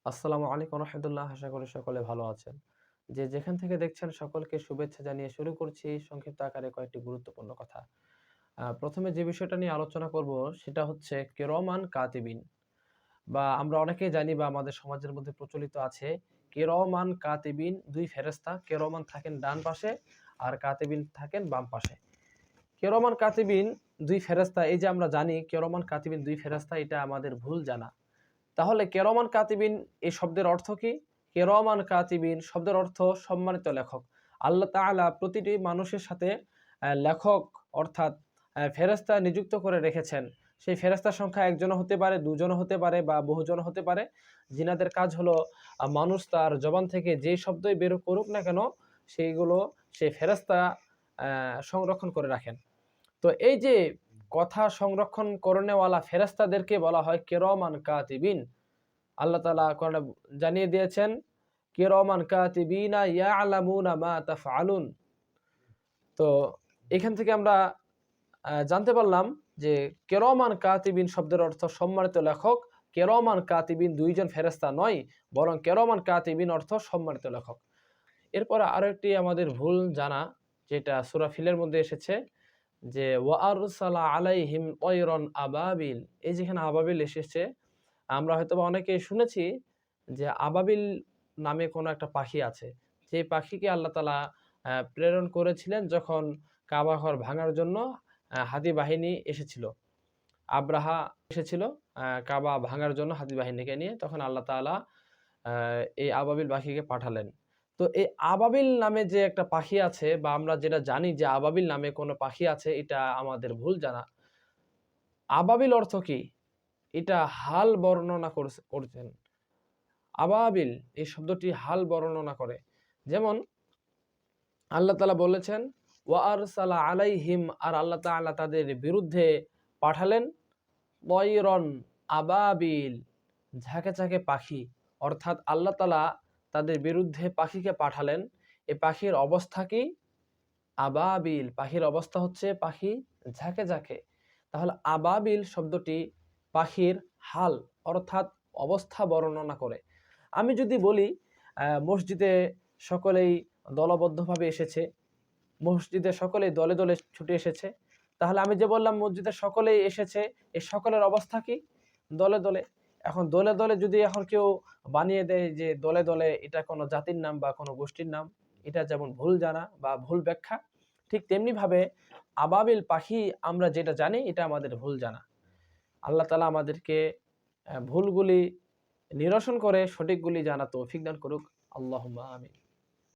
আসসালামু আলাইকুম রহমতুল্লাহ। আশা করি সকলে ভালো আছেন। যে যেখান থেকে দেখছেন সকলকে শুভেচ্ছা জানিয়ে শুরু করছি সংক্ষিপ্ত আকারে কয়েকটি গুরুত্বপূর্ণ কথা। প্রথমে যে বিষয়টা নিয়ে আলোচনা করব সেটা হচ্ছে কিরামান কাতিবিন, বা আমরা অনেকেই জানি বা আমাদের সমাজের মধ্যে প্রচলিত আছে কিরামান কাতিবিন, দুই ফেরেশতা। কিরামান থাকেন ডান পাশে আর কাতিবিন থাকেন বাম পাশে। কিরামান কাতিবিন দুই ফেরেশতা, এই যে আমরা জানি কিরামান কাতিবিন দুই ফেরেশতা, এটা আমাদের ভুল জানা। তাহলে কেরমান কাতিবিন এই শব্দের অর্থ কি? কেরমান কাতিবিন শব্দের অর্থ সম্মানিত লেখক। আল্লাহ তাআলা প্রতিটি মানুষের সাথে লেখক অর্থাৎ ফেরেশতা নিযুক্ত করে রেখেছেন। সেই ফেরেশতার সংখ্যা একজনও হতে পারে, দুজনও হতে পারে বা বহুজন হতে পারে। জিনাদের কাজ হলো মানুষ তার জবান থেকে যেই শব্দই বের করুক না কেন সেইগুলো সেই ফেরেশতা সংরক্ষণ করে রাখেন। তো এই যে কথা সংরক্ষণ করনেওয়ালা ফেরেশতাদেরকে বলা হয় কিরামান কাতিবিন। আল্লাহ তাআলা কোরআনে জানিয়ে দিয়েছেন, কিরামান কাতিবিনা ইয়ালামুনা মা তাফআলুন। তো এখান থেকে আমরা জানতে পারলাম যে কিরামান কাতিবিন শব্দের অর্থ সম্মানিত লেখক। কিরামান কাতিবিন দুইজন ফেরেশতা নয়, বরং কিরামান কাতিবিন অর্থ সম্মানিত লেখক। এরপরে আরো একটি আমাদের ভুল জানা, যেটা সূরা ফিলের মধ্যে এসেছে যে ওয়া আরসালা আলাইহিম তয়রান আবাবিল। এই যেখানে আবাবিল এসেছে, আমরা হয়তোবা অনেকেই শুনেছি যে আবাবিল নামে কোনো একটা পাখি আছে। যে পাখিকে আল্লাহ তাআলা প্রেরণ করেছিলেন যখন কাবা ঘর ভাঙার জন্য হাতি বাহিনী এসেছিল। আব্রাহা এসেছিল কাবা ভাঙার জন্য হাতি বাহিনীকে নিয়ে, তখন আল্লাহ তাআলা এই আবাবিল পাখিকে পাঠালেন। তো এই আবাবিল নামে যে একটা পাখি আছে, বা আমরা যেটা জানি যে আবাবিল নামে কোনো পাখি আছে, এটা আমাদের ভুল জানা। আবাবিল অর্থ কি? এটা হাল বর্ণনা করছেন। আবাবিল এই শব্দটি হাল বর্ণনা করে। যেমন আল্লাহ তাআলা বলেছেন ওয়া আরসালা আলাইহিম, আর আল্লাহ তাআলা তাদের বিরুদ্ধে পাঠালেন তয়রন আবাবিল, ঝাঁকে ঝাঁকে পাখি। অর্থাৎ আল্লাহ তাআলা তাদের বিরুদ্ধে পাখিকে পাঠালেন। এই পাখির অবস্থা কি? আবাবিল, পাখির অবস্থা হচ্ছে পাখি ঝাঁকে ঝাঁকে। তাহলে আবাবিল শব্দটি পাখির হাল অর্থাৎ অবস্থা বর্ণনা করে। আমি যদি বলি মসজিদে সকলেই দলবদ্ধভাবে এসেছে, মসজিদে সকলেই দলে দলে ছুটে এসেছে, তাহলে আমি যে বললাম মসজিদে সকলেই এসেছে, এই সকলের অবস্থা কি? দলে দলে। এখন দলে দলে যদি এখন কেউ বানিয়ে দেয় যে দলে দলে, এটা কোনো জাতির নাম বা কোনো গোষ্ঠীর নাম, এটা যেমন ভুল জানা বা ভুল ব্যাখ্যা, ঠিক তেমনি ভাবে আবাবিল পাখি আমরা যেটা জানি এটা আমাদের ভুল জানা। আল্লাহ তাআলা আমাদেরকে ভুলগুলি নিরসন করে সঠিকগুলি জানা তৌফিক দান করুক। আল্লাহুম্মা আমিন।